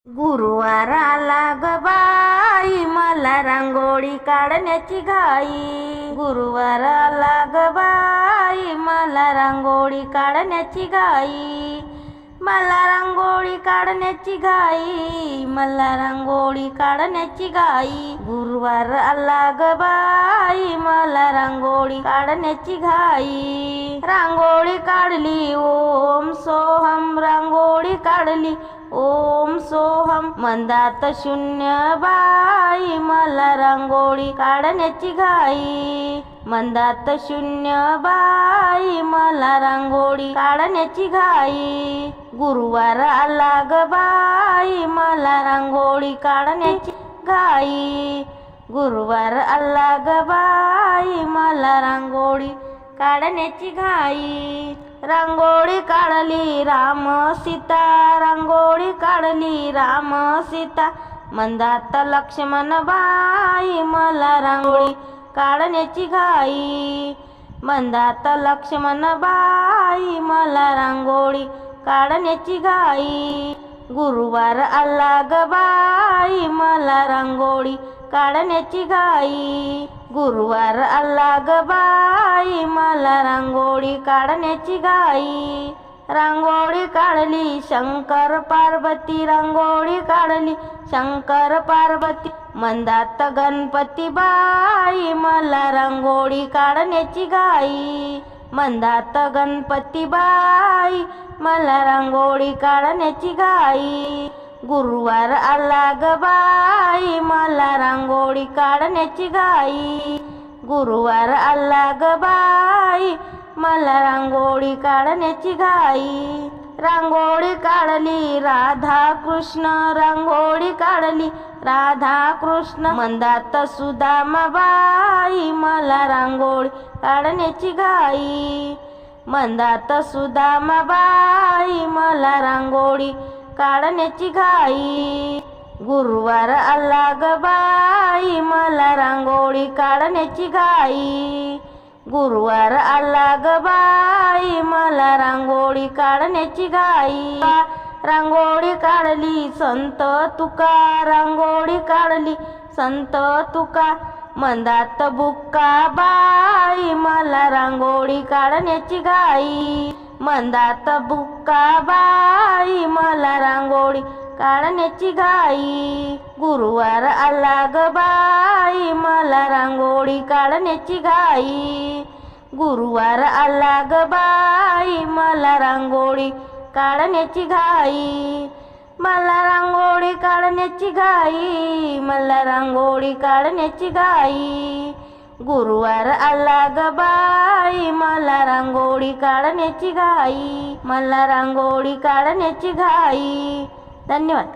गुरुवार आला ग बाई, मला रांगोळी काढण्याची घाई. गुरुवार आला ग बाई, मला रांगोळी काढण्याची घाई. मला रांगोळी काढण्याची घाई, मला रांगोळी काढण्याची घाई. गुरुवार आला ग बाई, मला रांगोळी काढण्याची घाई. रांगोळी काढली ओम सोहम, रांगोळी काढली ओम सोहम. मंदात शून्य बाई, मला रांगोळी काढण्याची घाई. मंदात शून्य बाई, मला रांगोळी काढण्याची घाई. गुरुवार आला ग बाई, मला रांगोळी काढण्याची घाई. गुरुवार आला ग बाई, मला रांगोळी काढण्याची घाई. रांगोळी काढली राम सीता, रांगोळी काढली राम सीता. मंदात लक्ष्मण बाई, मला रांगोळी काढण्याची घाई. मंदात लक्ष्मण बाई, मला रांगोळी काढण्याची घाई. गुरुवार आला ग बाई, मला रांगोळी काढण्याची घाई. गुरुवार आला ग बाई, मला रांगोळी काढण्याची घाई. रांगोळी काढली शंकर पार्वती, रांगोळी काढली शंकर पार्वती. मंदात गणपती बाई, मला रांगोळी काढण्याची घाई. मंदात गणपती बाई, मला रांगोळी काढण्याची घाई. गुरुवार आला ग बाई, मला रांगोळी काढण्याची घाई. गुरुवार आला ग बाई, मला रांगोळी काढण्याची घाई. रांगोळी काढली राधा कृष्ण, रांगोळी काढली राधा कृष्ण. मंदात सुदामा बाई, मला रांगोळी काढण्याची घाई. मंदात सुदामा बाई, मला रांगोळी काढण्याची घाई. गुरुवार आला ग बाई, मला रांगोळी काढण्याची घाई. गुरुवार आला ग बाई, मला रांगोळी काढण्याची घाई. रांगोळी काढली संत तुका, रांगोळी काढली संत तुका. मंदात बुक्का बाई, मला रांगोळी काढण्याची घाई. मंदात बुक्का बाई, मला रांगोळी काढण्याची घाई. गुरुवार आला ग बाई, मला रांगोळी काढण्याची घाई. गुरुवार आला ग बाई, मला रांगोळी काढण्याची घाई. मला रांगोळी काढण्याची घाई, मला रांगोळी काढण्याची घाई. गुरुवार आला ग बाई, मला रांगोळी काढण्याची घाई. मला रांगोळी काढण्याची घाई. धन्यवाद.